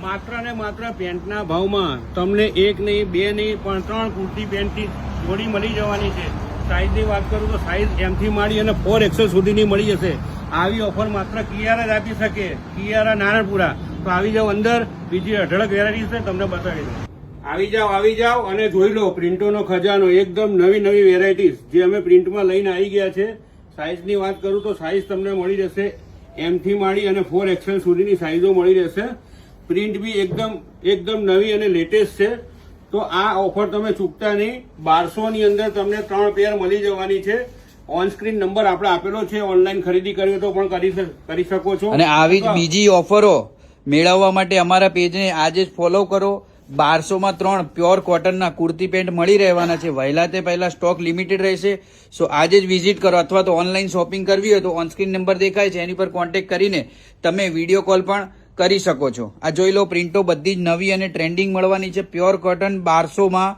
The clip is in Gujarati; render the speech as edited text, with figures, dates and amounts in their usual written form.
માત્ર ને માત્ર પેન્ટના ભાવમાં તમને એક નહીં, બે નહીં, પણ 3 કુર્તી પેન્ટની જોડી મળી જવાની છે. સાઈઝની વાત કરું તો સાઈઝ M થી માંડી અને 4XL સુધીની મળી જશે. આવી ઓફર માત્ર કિયારા જ આપી શકે. કિયારા નારણપુરા. તો આવી જાઓ અંદર, બીજી અઢળક વેરાયટી છે, તમને બતાવી દઉં. આવી જાઓ અને જોઈ લો પ્રિન્ટોનો ખજાનો. એકદમ નવી વેરાયટીઝ જે અમે પ્રિન્ટમાં લઈને આવી ગયા છે. સાઈઝની વાત કરું તો સાઈઝ તમને મળી જશે M થી માંડી અને 4XL સુધીની સાઈઝો મળી રહેશે. પ્રિન્ટ બી એકદમ નવી અને લેટેસ્ટ છે. તો આ ઓફર તમે ચૂકતા નહીં. 1200 ની અંદર તમને 3 પેર મળી જવાની છે. ઓન સ્ક્રીન નંબર આપણે આપેલો છે. ઓનલાઈન ખરીદી કરવી તો પણ કરી શકો છો. અને આવી જ બીજી ઓફરો મેળવવા માટે અમારા પેજને આજે જ ફોલો કરો. 1200 માં 3 પ્યોર કોટનના કુર્તી પેન્ટ મળી રહેવાના છે. વહેલા તે પહેલા સ્ટોક લિમિટેડ રહેશે. સો આજે જ વિઝિટ કરો, અથવા તો ઓનલાઈન શોપિંગ કરવી હોય તો ઓન સ્ક્રીન નંબર દેખાય છે એની પર કોન્ટેક્ટ કરીને તમે વિડીયો કોલ પણ કરી શકો છો. આ જોઈ લો પ્રિન્ટો બધી જ નવી અને ટ્રેન્ડિંગ મળવાની છે. પ્યોર કોટન 1200 માં